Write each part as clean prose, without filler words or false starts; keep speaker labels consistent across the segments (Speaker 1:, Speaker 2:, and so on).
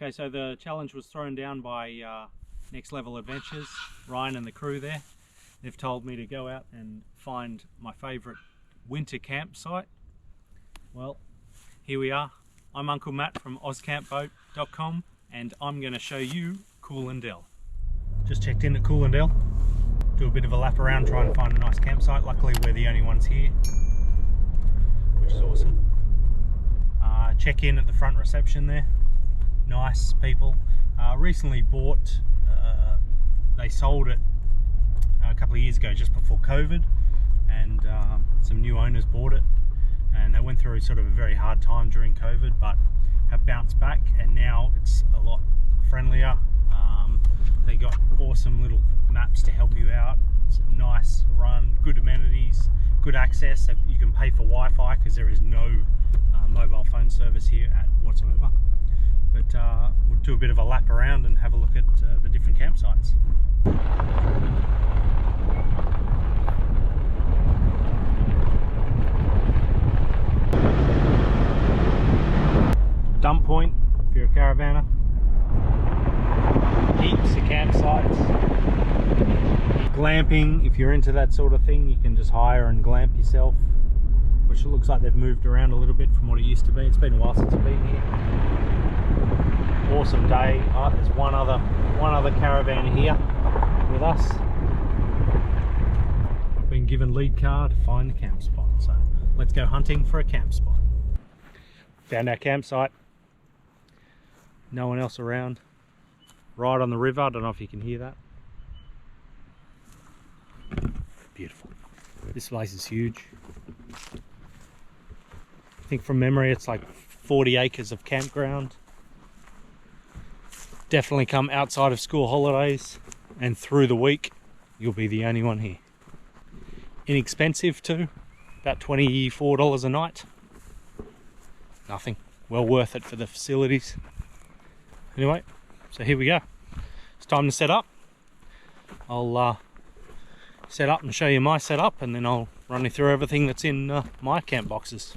Speaker 1: Okay, so the challenge was thrown down by Next Level Adventures, Ryan and the crew there. They've told me to go out and find my favourite winter campsite. Well, here we are. I'm Uncle Matt from ozcampboat.com and I'm going to show you Coolandale. Just checked in at Coolandale. Do a bit of a lap around, try and find a nice campsite. Luckily we're the only ones here, which is awesome. Check in at the front reception there. Nice people. Recently bought, they sold it a couple of years ago just before COVID, and some new owners bought it, and they went through sort of a very hard time during COVID, but have bounced back and now it's a lot friendlier. They got awesome little maps to help you out. It's a nice run, good amenities, good access. You can pay for Wi-Fi because there is no mobile phone service here at whatsoever. But we'll do a bit of a lap around and have a look at the different campsites. Dump point if you're a caravaner. Heaps of campsites. Glamping, if you're into that sort of thing, you can just hire and glamp yourself, which it looks like they've moved around a little bit from what it used to be. It's been a while since I've been here. Awesome day. There's one other caravan here with us. I've been given lead car to find the camp spot, so let's go hunting for a camp spot. Found our campsite. No one else around. Right on the river. I don't know if you can hear that. Beautiful. This place is huge. I think from memory it's like 40 acres of campground. Definitely come outside of school holidays and through the week. You'll be the only one here. Inexpensive too, about $24 a night. Nothing. Well worth it for the facilities. Anyway, so here we go. It's time to set up. I'll set up and show you my setup, and then I'll run you through everything that's in my camp boxes.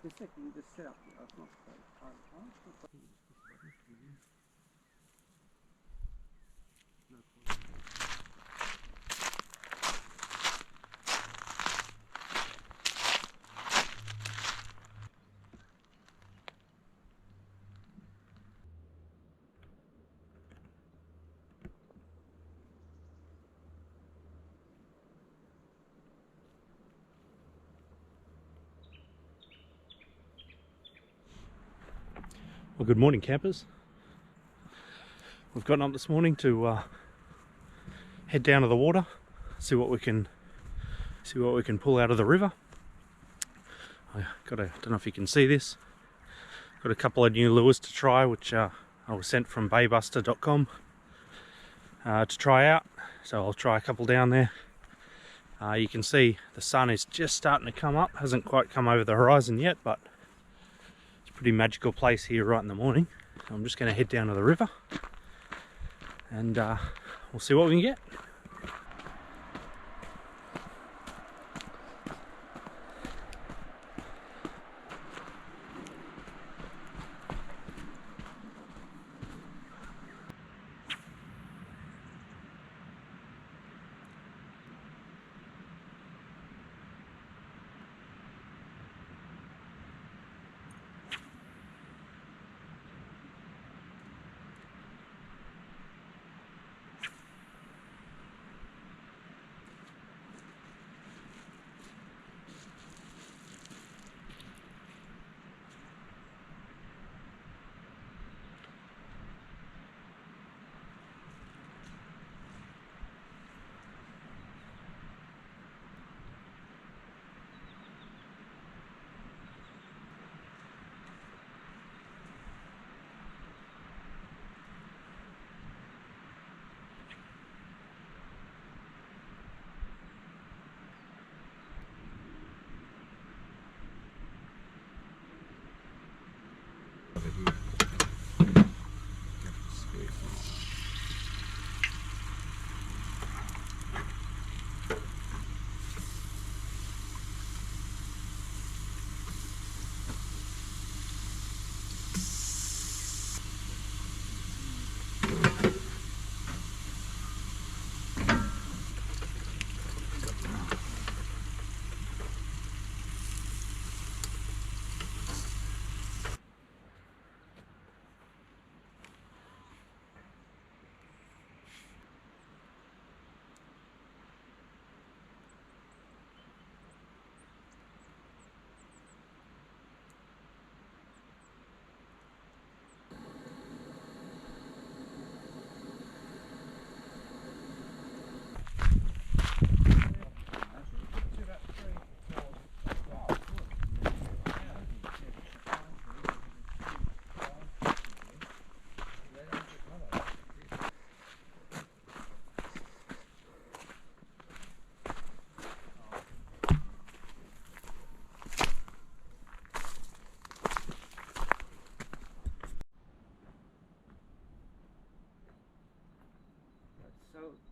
Speaker 2: a sec, you can just set up. It's not so hard.
Speaker 1: Well, good morning, campers. We've gotten up this morning to head down to the water, see what we can pull out of the river. Don't know if you can see this. Got a couple of new lures to try, which I was sent from baybuster.com to try out. So I'll try a couple down there. You can see the sun is just starting to come up. Hasn't quite come over the horizon yet, but pretty magical place here right in the morning. So I'm just going to head down to the river and we'll see what we can get.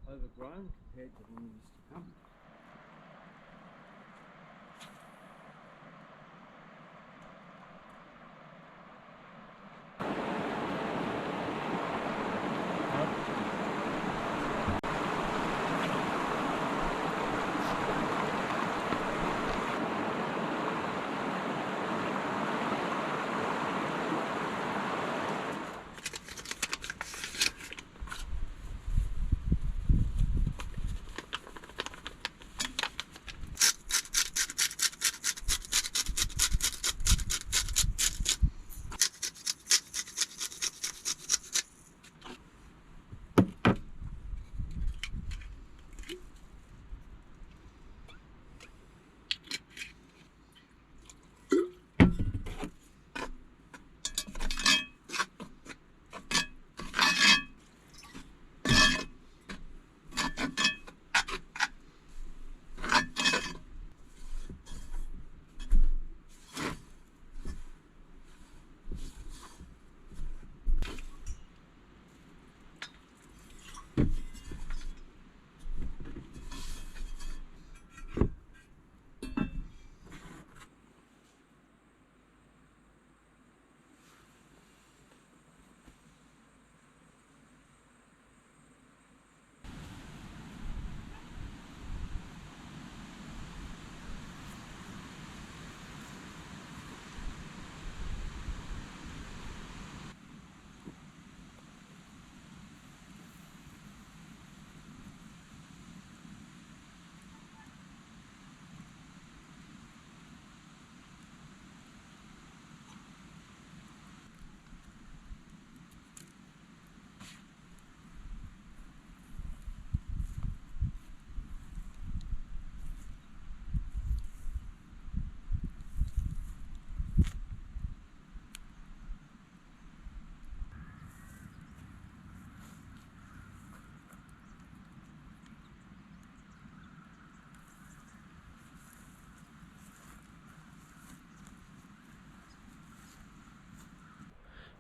Speaker 2: Overgrown compared to when we used to come.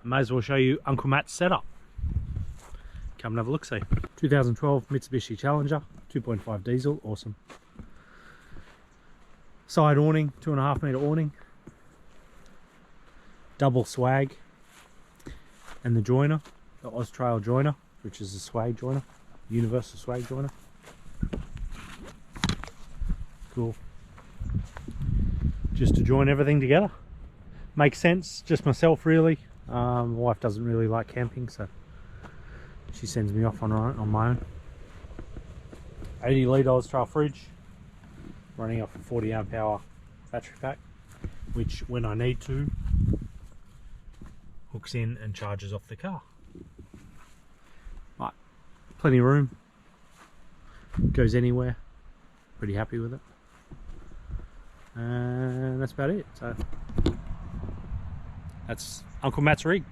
Speaker 1: I may as well show you Uncle Matt's setup. Come and have a look see. 2012 Mitsubishi Challenger, 2.5 diesel, awesome. Side awning, 2.5 metre awning. Double swag. And the joiner, the Austrail joiner, which is a swag joiner, universal swag joiner. Cool. Just to join everything together. Makes sense, just myself really. My wife doesn't really like camping, so she sends me off on my own. 80 litre Austrail fridge, running off a 40 amp hour battery pack, which when I need to, hooks in and charges off the car. Right, plenty of room, goes anywhere, pretty happy with it. And that's about it. So that's Uncle Matt's rig.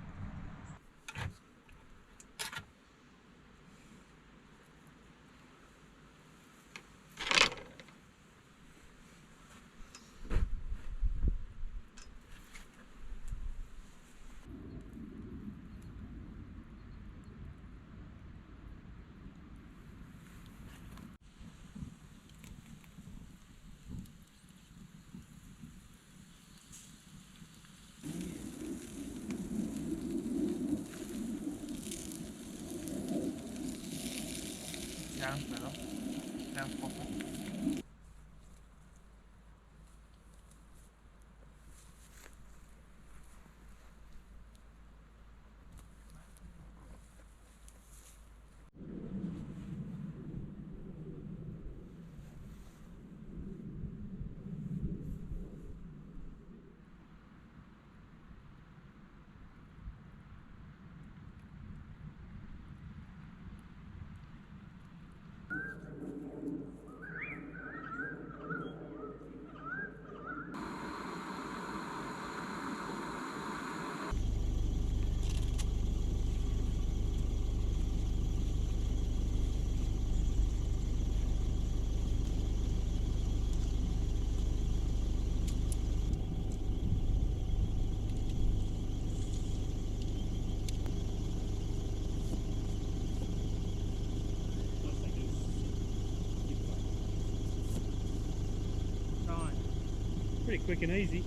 Speaker 2: Sounds better. Sounds proper.
Speaker 1: Pretty quick and easy.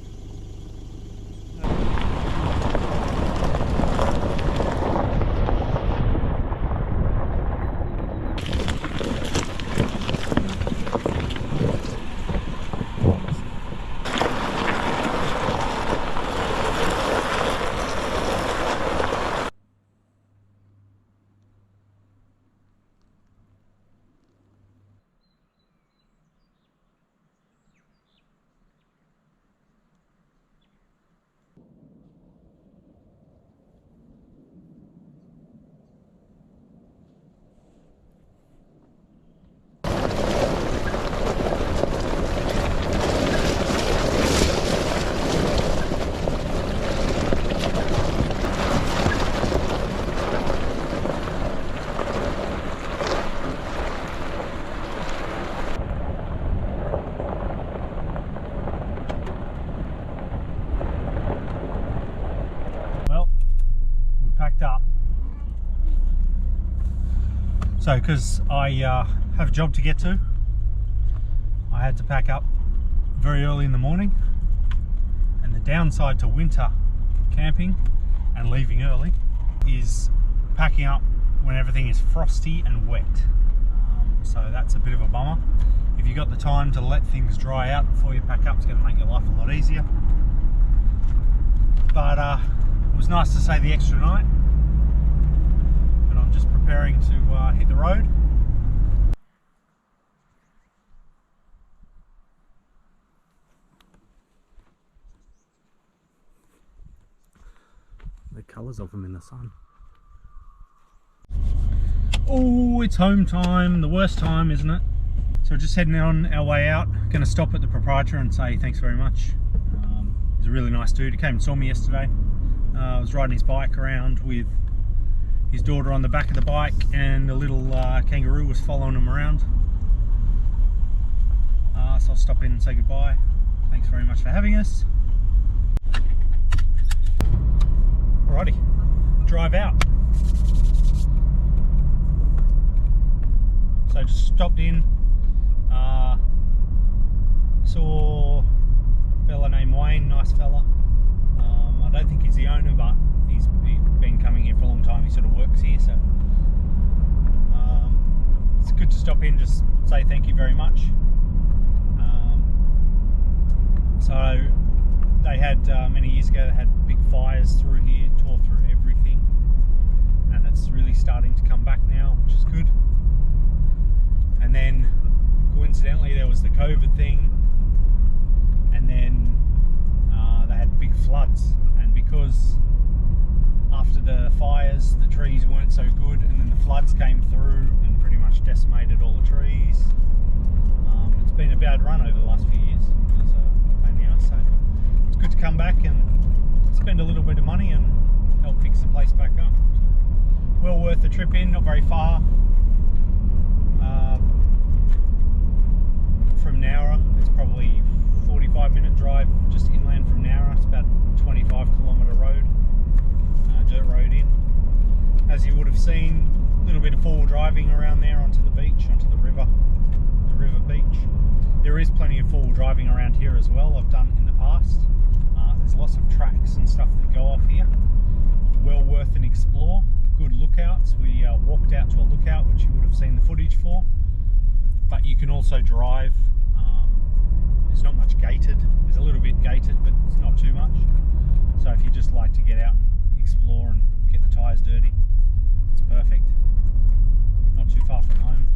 Speaker 1: Up. So because I have a job to get to, I had to pack up very early in the morning, and the downside to winter camping and leaving early is packing up when everything is frosty and wet. So that's a bit of a bummer. If you've got the time to let things dry out before you pack up, it's going to make your life a lot easier. But it was nice to stay the extra night. I'm just preparing to hit the road. The colours of them in the sun. Oh, it's home time, the worst time, isn't it? So just heading on our way out. Going to stop at the proprietor and say thanks very much. He's a really nice dude. He came and saw me yesterday. I was riding his bike around with his daughter on the back of the bike, and a little kangaroo was following him around. So I'll stop in and say goodbye. Thanks very much for having us. Alrighty. drive out. So just stopped in, saw a fella named Wayne, nice fella. I don't think he's the owner, but he's been coming here for a long time. He sort of works here, so it's good to stop in, just say thank you very much. So they had, many years ago, they had big fires through here, tore through everything, and it's really starting to come back now, which is good. And then coincidentally there was the COVID thing, and then they had big floods, and because after the fires the trees weren't so good, and then the floods came through and pretty much decimated all the trees. It's been a bad run over the last few years. It was a pain in the ass, so it's good to come back and spend a little bit of money and help fix the place back up. Well worth the trip in, not very far. From Nowra, it's probably 45-minute drive just inland from Nowra. It's about 25-kilometre road, dirt road in. As you would have seen, a little bit of four-wheel driving around there onto the beach, onto the river beach. There is plenty of four-wheel driving around here as well. I've done in the past. There's lots of tracks and stuff that go off here. Well worth an explore. Good lookouts. We walked out to a lookout, which you would have seen the footage for. But you can also drive. There's not much gated. There's a little bit gated, but it's not too much. So if you just like to get out and explore and get the tyres dirty, it's perfect. Not too far from home.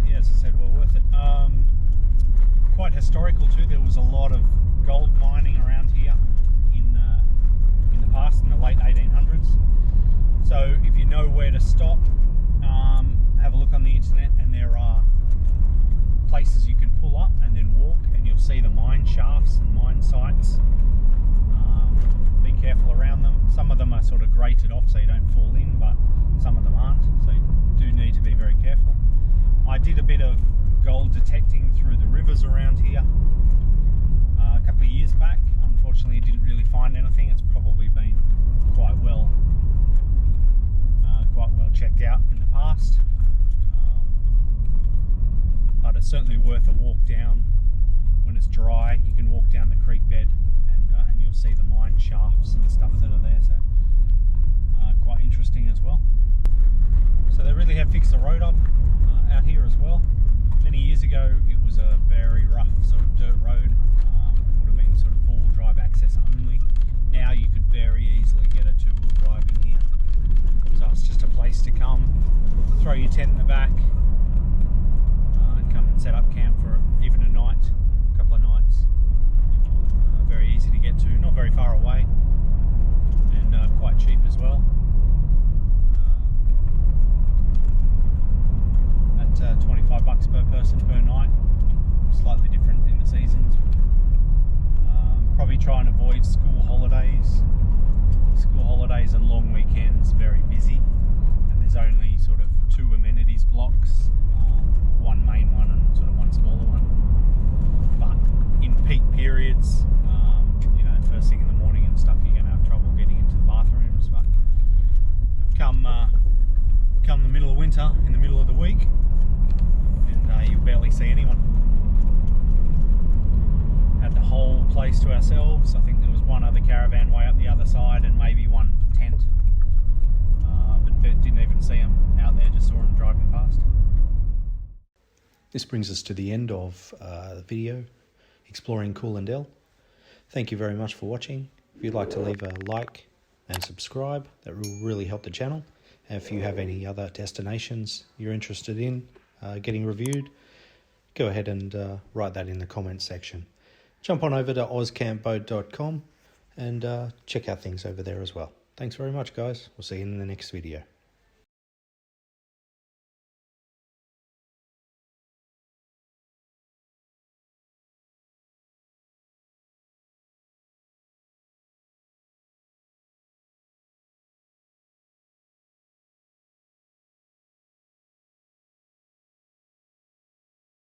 Speaker 1: Yeah, as I said, well worth it. Quite historical too. There was a lot of gold mining around here in the past, in the late 1800s. So if you know where to stop, have a look on the internet, and there are places you can pull up and then walk, and you'll see the mine shafts and mine sites. Be careful around them. Some of them are sort of grated off so you don't fall in, but some of them aren't, so you do need to be very careful. I did a bit of gold detecting through the rivers around here a couple of years back. Unfortunately, I didn't really find anything. It's probably been quite well checked out in the past, but it's certainly worth a walk down when it's dry. You can walk down the creek bed, and you'll see the mine shafts and stuff that are there, so quite interesting as well. So they really have fixed the road up out here as well. Many years ago it was a very rough sort of dirt road. It would have been sort of four-wheel drive access only. Now you could very easily get a two-wheel drive in here. So it's just a place to come, throw your tent in the back, and come and set up camp for even a night, a couple of nights. Very easy to get to, not very far away, and quite cheap as well. At $25 per person per night, slightly different in the seasons. Probably try and avoid school holidays. School holidays and long weekends, very busy, and there's only sort of 2 amenities blocks, one main one and sort of one smaller one. But in peak periods, you know, first thing in the morning and stuff, you're going to have trouble getting into the bathrooms. But come the middle of winter, in the middle of the week, and you barely see anyone. Had the whole place to ourselves. I think there was one other caravan way up the other side, and maybe one tent, but didn't even see them out there, just saw them driving past. This brings us to the end of the video exploring Coolandale. Thank you very much for watching. If you'd like to leave a like and subscribe, that will really help the channel. And if you have any other destinations you're interested in getting reviewed, go ahead and write that in the comments section. Jump on over to ozcampboat.com and check out things over there as well. Thanks very much, guys. We'll see you in the next video.